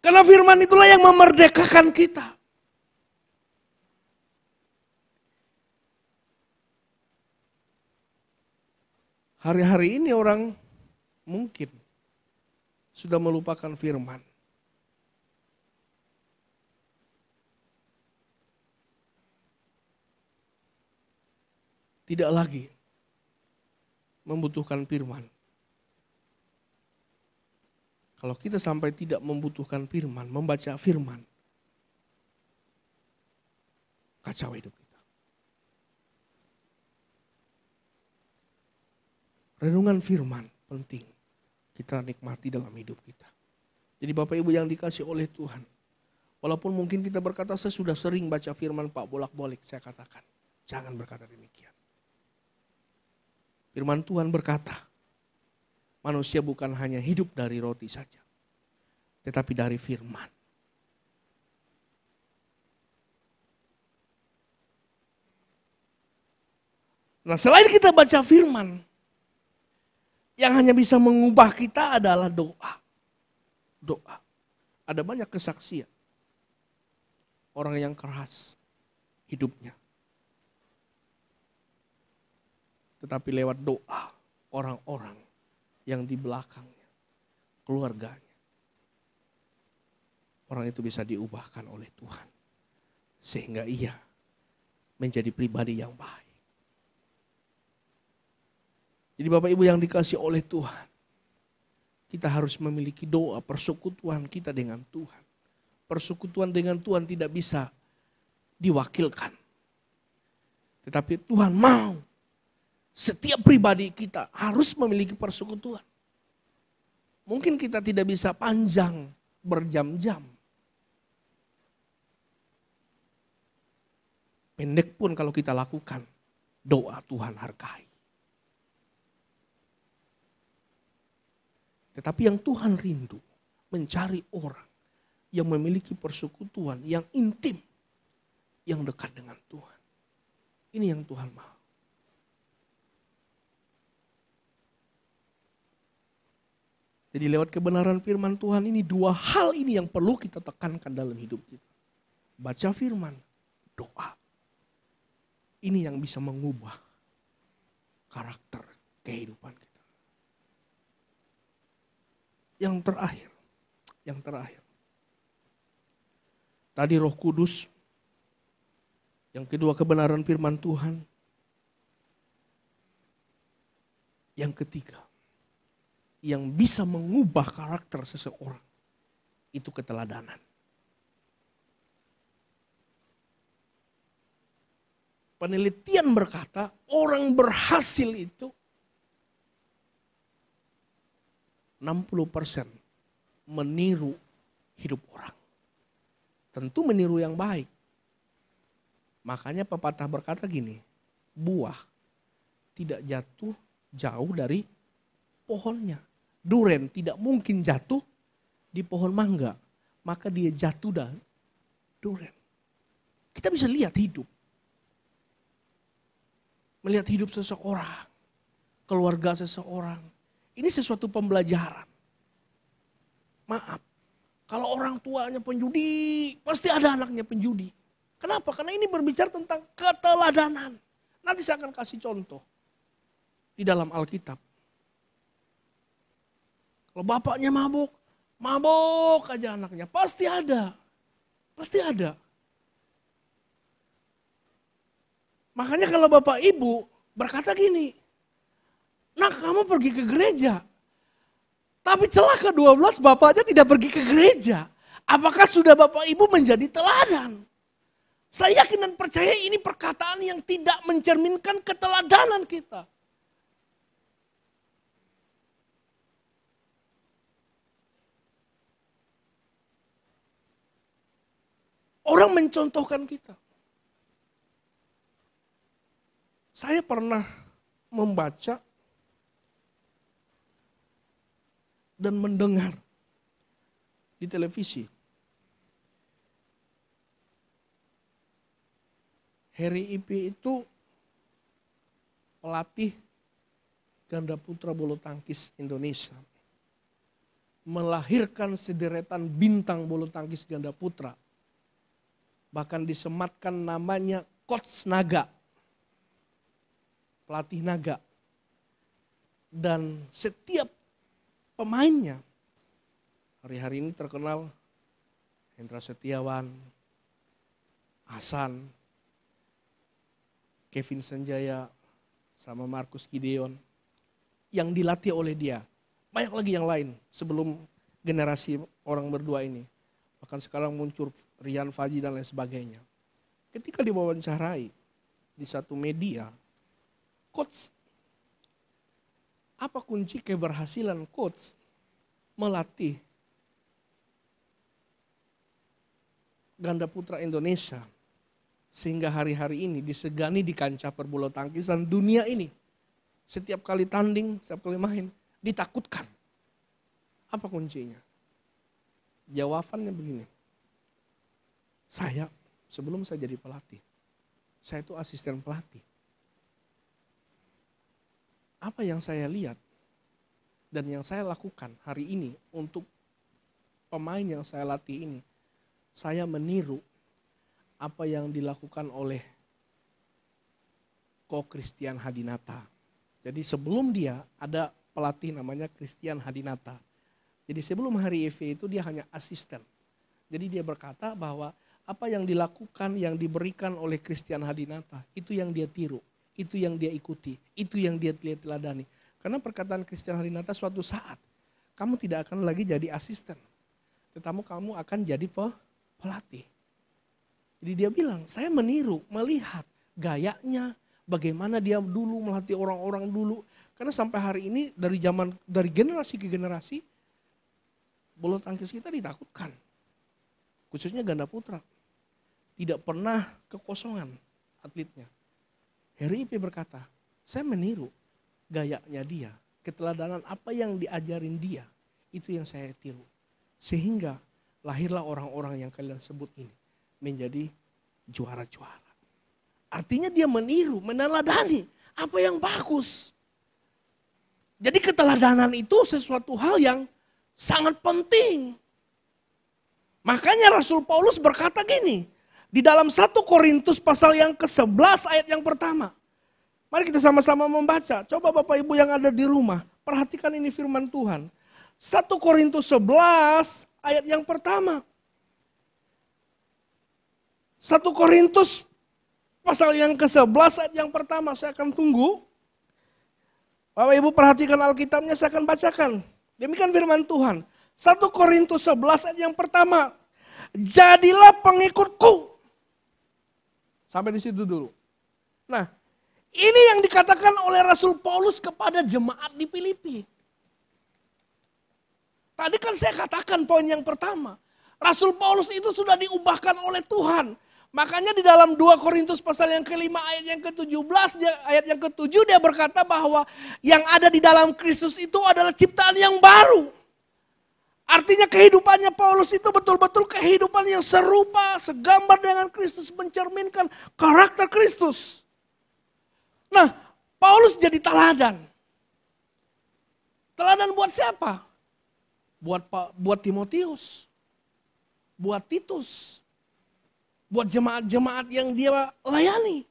Karena firman itulah yang memerdekakan kita. Hari-hari ini orang mungkin sudah melupakan firman. Tidak lagi membutuhkan firman. Kalau kita sampai tidak membutuhkan firman, membaca firman, kacau hidup kita. Renungan firman penting kita nikmati dalam hidup kita. Jadi Bapak Ibu yang dikasih oleh Tuhan, walaupun mungkin kita berkata saya sudah sering baca firman Pak bolak-balik, saya katakan jangan berkata demikian. Firman Tuhan berkata, manusia bukan hanya hidup dari roti saja, tetapi dari firman. Nah, selain kita baca firman, yang hanya bisa mengubah kita adalah doa. Doa. Ada banyak kesaksian. Orang yang keras hidupnya. Tetapi lewat doa, orang-orang yang di belakangnya, keluarganya, orang itu bisa diubahkan oleh Tuhan. Sehingga ia menjadi pribadi yang baik. Jadi Bapak Ibu yang dikasih oleh Tuhan, kita harus memiliki doa persekutuan kita dengan Tuhan. Persekutuan dengan Tuhan tidak bisa diwakilkan. Tetapi Tuhan mau setiap pribadi kita harus memiliki persekutuan. Mungkin kita tidak bisa panjang berjam-jam. Pendek pun kalau kita lakukan, doa Tuhan hargai. Tetapi yang Tuhan rindu mencari orang yang memiliki persekutuan yang intim, yang dekat dengan Tuhan. Ini yang Tuhan mau. Jadi lewat kebenaran firman Tuhan ini, dua hal ini yang perlu kita tekankan dalam hidup kita. Baca firman, doa. Ini yang bisa mengubah karakter kehidupan kita. Yang terakhir. Tadi Roh Kudus, yang kedua kebenaran firman Tuhan, yang ketiga, yang bisa mengubah karakter seseorang, itu keteladanan. Penelitian berkata orang berhasil itu 60% meniru hidup orang. Tentu meniru yang baik. Makanya pepatah berkata gini, buah tidak jatuh jauh dari pohonnya. Duren tidak mungkin jatuh di pohon mangga, maka dia jatuh dari duren. Kita bisa lihat hidup. Melihat hidup seseorang, keluarga seseorang. Ini sesuatu pembelajaran. Maaf, kalau orang tuanya penjudi, pasti ada anaknya penjudi. Kenapa? Karena ini berbicara tentang keteladanan. Nanti saya akan kasih contoh di dalam Alkitab. Kalau bapaknya mabuk, mabuk aja anaknya. Pasti ada. Pasti ada. Makanya kalau bapak ibu berkata gini, nak kamu pergi ke gereja. Tapi celaka 12 bapaknya tidak pergi ke gereja. Apakah sudah bapak ibu menjadi teladan? Saya yakin dan percaya ini perkataan yang tidak mencerminkan keteladanan kita. Orang mencontohkan kita. Saya pernah membaca dan mendengar di televisi. Harry Ipe itu pelatih ganda putra bulu tangkis Indonesia. Melahirkan sederetan bintang bulu tangkis ganda putra. Bahkan disematkan namanya Coach Naga. Pelatih naga. Dan setiap pemainnya hari-hari ini terkenal Hendra Setiawan, Hasan, Kevin Sanjaya, sama Markus Gideon yang dilatih oleh dia. Banyak lagi yang lain sebelum generasi orang berdua ini. Bahkan sekarang muncul Rian Faji dan lain sebagainya. Ketika diwawancarai di satu media, coach, apa kunci keberhasilan coach melatih ganda putra Indonesia sehingga hari-hari ini disegani di kancah perbulu tangkisan dunia ini? Setiap kali tanding, setiap kali main, ditakutkan. Apa kuncinya? Jawabannya begini. Sebelum saya jadi pelatih, saya itu asisten pelatih. Apa yang saya lihat dan yang saya lakukan hari ini untuk pemain yang saya latih ini, saya meniru apa yang dilakukan oleh Ko Christian Hadinata. Jadi sebelum dia ada pelatih namanya Christian Hadinata. Jadi sebelum hari EV itu dia hanya asisten. Jadi dia berkata bahwa apa yang dilakukan, yang diberikan oleh Christian Hadinata, itu yang dia tiru. Itu yang dia ikuti, itu yang dia teladani. Karena perkataan Christian Hadinata suatu saat, kamu tidak akan lagi jadi asisten. Tetapi kamu akan jadi pelatih. Jadi dia bilang, saya meniru, melihat gayanya, bagaimana dia dulu melatih orang-orang dulu. Karena sampai hari ini dari generasi ke generasi, bulu tangkis kita ditakutkan. Khususnya ganda putra. Tidak pernah kekosongan atletnya. Harry Ipe berkata, saya meniru gayanya dia, keteladanan apa yang diajarin dia, itu yang saya tiru. Sehingga lahirlah orang-orang yang kalian sebut ini menjadi juara-juara. Artinya dia meniru, meneladani apa yang bagus. Jadi keteladanan itu sesuatu hal yang sangat penting. Makanya Rasul Paulus berkata gini, di dalam 1 Korintus pasal yang ke-11 ayat yang pertama. Mari kita sama-sama membaca. Coba Bapak Ibu yang ada di rumah, perhatikan ini firman Tuhan. 1 Korintus 11 ayat yang pertama. 1 Korintus pasal yang ke-11 ayat yang pertama, saya akan tunggu. Bapak Ibu perhatikan Alkitabnya, saya akan bacakan. Demikian firman Tuhan. 1 Korintus 11 ayat yang pertama. Jadilah pengikutku. Sampai di situ dulu. Nah, ini yang dikatakan oleh Rasul Paulus kepada jemaat di Filipi. Tadi kan saya katakan poin yang pertama. Rasul Paulus itu sudah diubahkan oleh Tuhan. Makanya di dalam 2 Korintus pasal yang ke-5 ayat yang ke-17, ayat yang ke-7 dia berkata bahwa yang ada di dalam Kristus itu adalah ciptaan yang baru. Artinya kehidupannya Paulus itu betul-betul kehidupan yang serupa, segambar dengan Kristus, mencerminkan karakter Kristus. Nah, Paulus jadi teladan. Teladan buat siapa? Buat Timotius, buat Titus, buat jemaat-jemaat yang dia layani.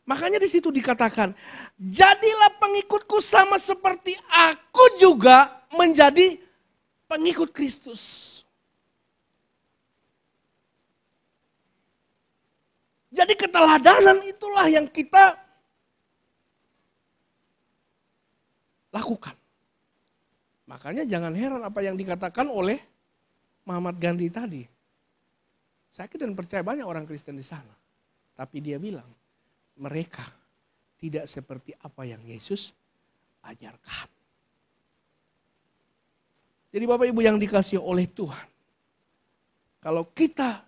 Makanya di situ dikatakan, jadilah pengikutku sama seperti aku juga menjadi pengikut Kristus. Jadi keteladanan itulah yang kita lakukan. Makanya jangan heran apa yang dikatakan oleh Muhammad Gandhi tadi. Saya dan percaya banyak orang Kristen di sana. Tapi dia bilang, mereka tidak seperti apa yang Yesus ajarkan. Jadi Bapak Ibu yang dikasihi oleh Tuhan, kalau kita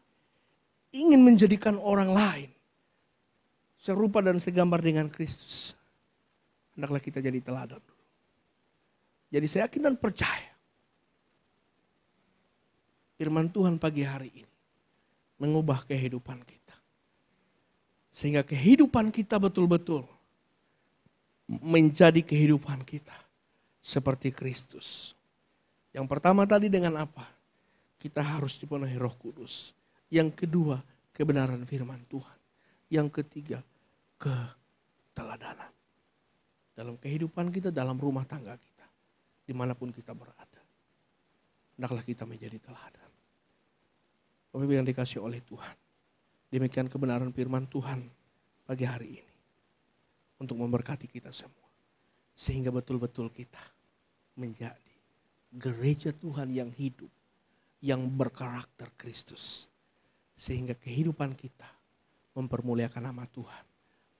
ingin menjadikan orang lain serupa dan segambar dengan Kristus, hendaklah kita jadi teladan. Jadi saya yakin dan percaya, firman Tuhan pagi hari ini mengubah kehidupan kita. Sehingga kehidupan kita betul-betul menjadi kehidupan kita seperti Kristus. Yang pertama tadi dengan apa? Kita harus dipenuhi Roh Kudus. Yang kedua, kebenaran firman Tuhan. Yang ketiga, keteladanan. Dalam kehidupan kita, dalam rumah tangga kita. Dimanapun kita berada. Hendaklah kita menjadi teladan. Bapak Ibu yang dikasihi oleh Tuhan. Demikian kebenaran firman Tuhan pagi hari ini. Untuk memberkati kita semua. Sehingga betul-betul kita menjadi gereja Tuhan yang hidup, yang berkarakter Kristus. Sehingga kehidupan kita mempermuliakan nama Tuhan.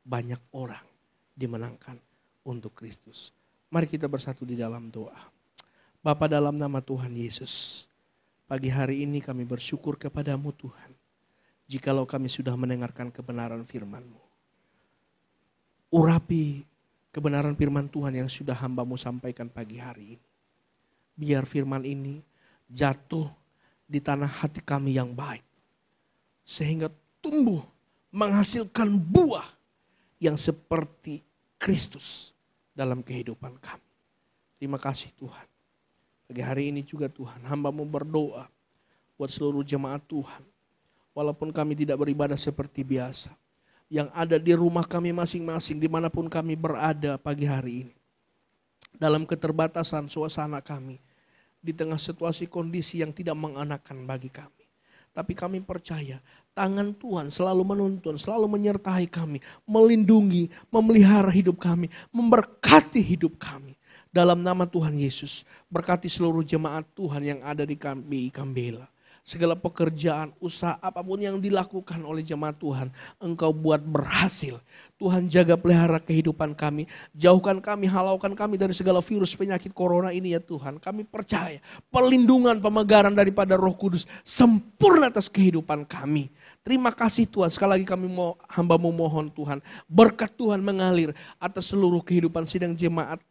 Banyak orang dimenangkan untuk Kristus. Mari kita bersatu di dalam doa. Bapa, dalam nama Tuhan Yesus, pagi hari ini kami bersyukur kepadamu Tuhan. Jikalau kami sudah mendengarkan kebenaran firman-Mu. Urapi kebenaran firman Tuhan yang sudah hamba-Mu sampaikan pagi hari ini. Biar firman ini jatuh di tanah hati kami yang baik. Sehingga tumbuh menghasilkan buah yang seperti Kristus dalam kehidupan kami. Terima kasih Tuhan. Pagi hari ini juga Tuhan, hamba-Mu berdoa buat seluruh jemaat Tuhan. Walaupun kami tidak beribadah seperti biasa. Yang ada di rumah kami masing-masing, dimanapun kami berada pagi hari ini. Dalam keterbatasan suasana kami. Di tengah situasi kondisi yang tidak mengenakan bagi kami. Tapi kami percaya tangan Tuhan selalu menuntun, selalu menyertai kami. Melindungi, memelihara hidup kami, memberkati hidup kami. Dalam nama Tuhan Yesus, berkati seluruh jemaat Tuhan yang ada di KBI Kambela. Segala pekerjaan, usaha, apapun yang dilakukan oleh jemaat Tuhan, Engkau buat berhasil. Tuhan jaga pelihara kehidupan kami, jauhkan kami, halaukan kami dari segala virus penyakit corona ini ya Tuhan. Kami percaya perlindungan pemegaran daripada Roh Kudus sempurna atas kehidupan kami. Terima kasih Tuhan, sekali lagi kami hamba-Mu mohon Tuhan, berkat Tuhan mengalir atas seluruh kehidupan sidang jemaat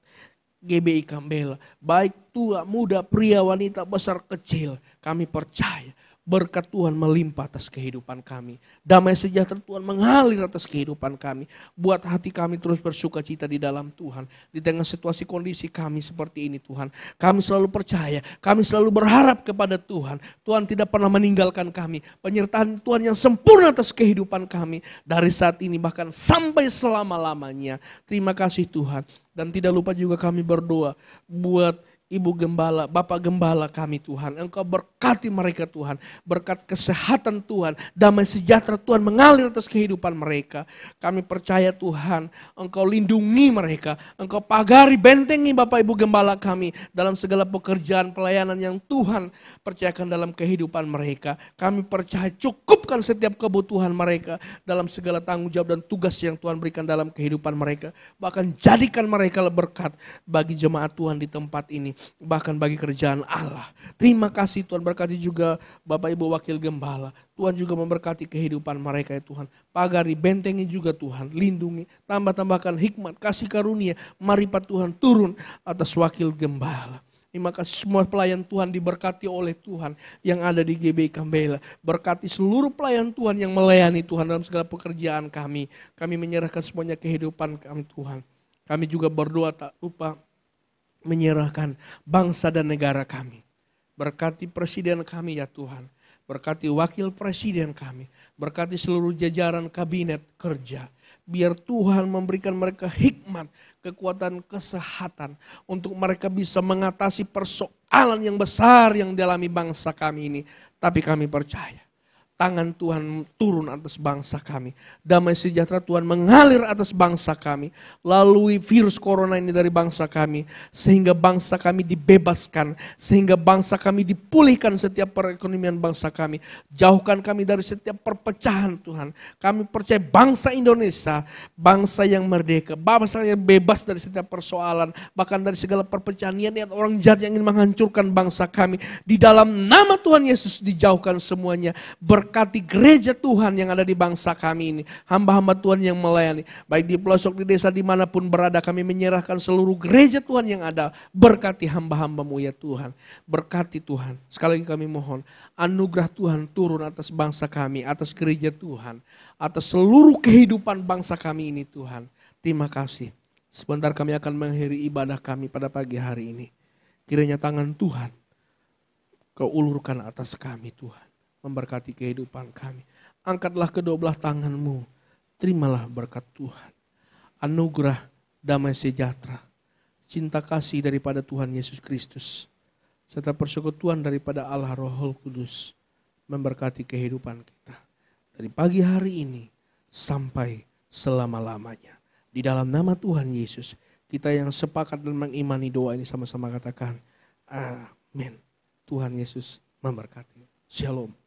GBI Kambela, baik tua, muda, pria, wanita, besar, kecil, kami percaya berkat Tuhan melimpah atas kehidupan kami. Damai sejahtera Tuhan mengalir atas kehidupan kami. Buat hati kami terus bersuka cita di dalam Tuhan. Di tengah situasi kondisi kami seperti ini Tuhan. Kami selalu percaya, kami selalu berharap kepada Tuhan. Tuhan tidak pernah meninggalkan kami. Penyertaan Tuhan yang sempurna atas kehidupan kami. Dari saat ini bahkan sampai selama-lamanya. Terima kasih Tuhan. Dan tidak lupa juga kami berdoa buat Ibu Gembala, Bapak Gembala kami Tuhan. Engkau berkati mereka Tuhan. Berkat kesehatan Tuhan. Damai sejahtera Tuhan mengalir atas kehidupan mereka. Kami percaya Tuhan. Engkau lindungi mereka. Engkau pagari, bentengi Bapak Ibu Gembala kami. Dalam segala pekerjaan pelayanan yang Tuhan percayakan dalam kehidupan mereka. Kami percaya cukupkan setiap kebutuhan mereka. Dalam segala tanggung jawab dan tugas yang Tuhan berikan dalam kehidupan mereka. Bahkan jadikan mereka berkat bagi jemaat Tuhan di tempat ini. Bahkan bagi kerjaan Allah. Terima kasih Tuhan, berkati juga Bapak Ibu Wakil Gembala. Tuhan juga memberkati kehidupan mereka ya Tuhan. Pagari, bentengi juga Tuhan, lindungi, tambah-tambahkan hikmat, kasih karunia, marifat Tuhan turun atas Wakil Gembala. Terima kasih semua pelayan Tuhan diberkati oleh Tuhan yang ada di GBI Kambela. Berkati seluruh pelayan Tuhan yang melayani Tuhan dalam segala pekerjaan kami. Kami menyerahkan semuanya kehidupan kami Tuhan. Kami juga berdoa tak lupa menyerahkan bangsa dan negara kami. Berkati presiden kami ya Tuhan. Berkati wakil presiden kami. Berkati seluruh jajaran kabinet kerja. Biar Tuhan memberikan mereka hikmat, kekuatan, kesehatan. Untuk mereka bisa mengatasi persoalan yang besar yang dialami bangsa kami ini. Tapi kami percaya. Tangan Tuhan turun atas bangsa kami. Damai sejahtera Tuhan mengalir atas bangsa kami. Lalui virus corona ini dari bangsa kami. Sehingga bangsa kami dibebaskan. Sehingga bangsa kami dipulihkan setiap perekonomian bangsa kami. Jauhkan kami dari setiap perpecahan Tuhan. Kami percaya bangsa Indonesia. Bangsa yang merdeka. Bangsa yang bebas dari setiap persoalan. Bahkan dari segala perpecahan niat orang jahat yang ingin menghancurkan bangsa kami. Di dalam nama Tuhan Yesus dijauhkan semuanya. Berkati gereja Tuhan yang ada di bangsa kami ini. Hamba-hamba Tuhan yang melayani. Baik di pelosok, di desa, dimanapun berada. Kami menyerahkan seluruh gereja Tuhan yang ada. Berkati hamba-hambamu ya Tuhan. Berkati Tuhan. Sekali lagi kami mohon. Anugerah Tuhan turun atas bangsa kami. Atas gereja Tuhan. Atas seluruh kehidupan bangsa kami ini Tuhan. Terima kasih. Sebentar kami akan mengakhiri ibadah kami pada pagi hari ini. Kiranya tangan Tuhan Kau ulurkan atas kami Tuhan. Memberkati kehidupan kami. Angkatlah kedua belah tanganmu. Terimalah berkat Tuhan. Anugerah damai sejahtera. Cinta kasih daripada Tuhan Yesus Kristus. Serta persekutuan daripada Allah Roh Kudus. Memberkati kehidupan kita. Dari pagi hari ini sampai selama-lamanya. Di dalam nama Tuhan Yesus. Kita yang sepakat dan mengimani doa ini sama-sama katakan. Amin. Tuhan Yesus memberkati. Shalom.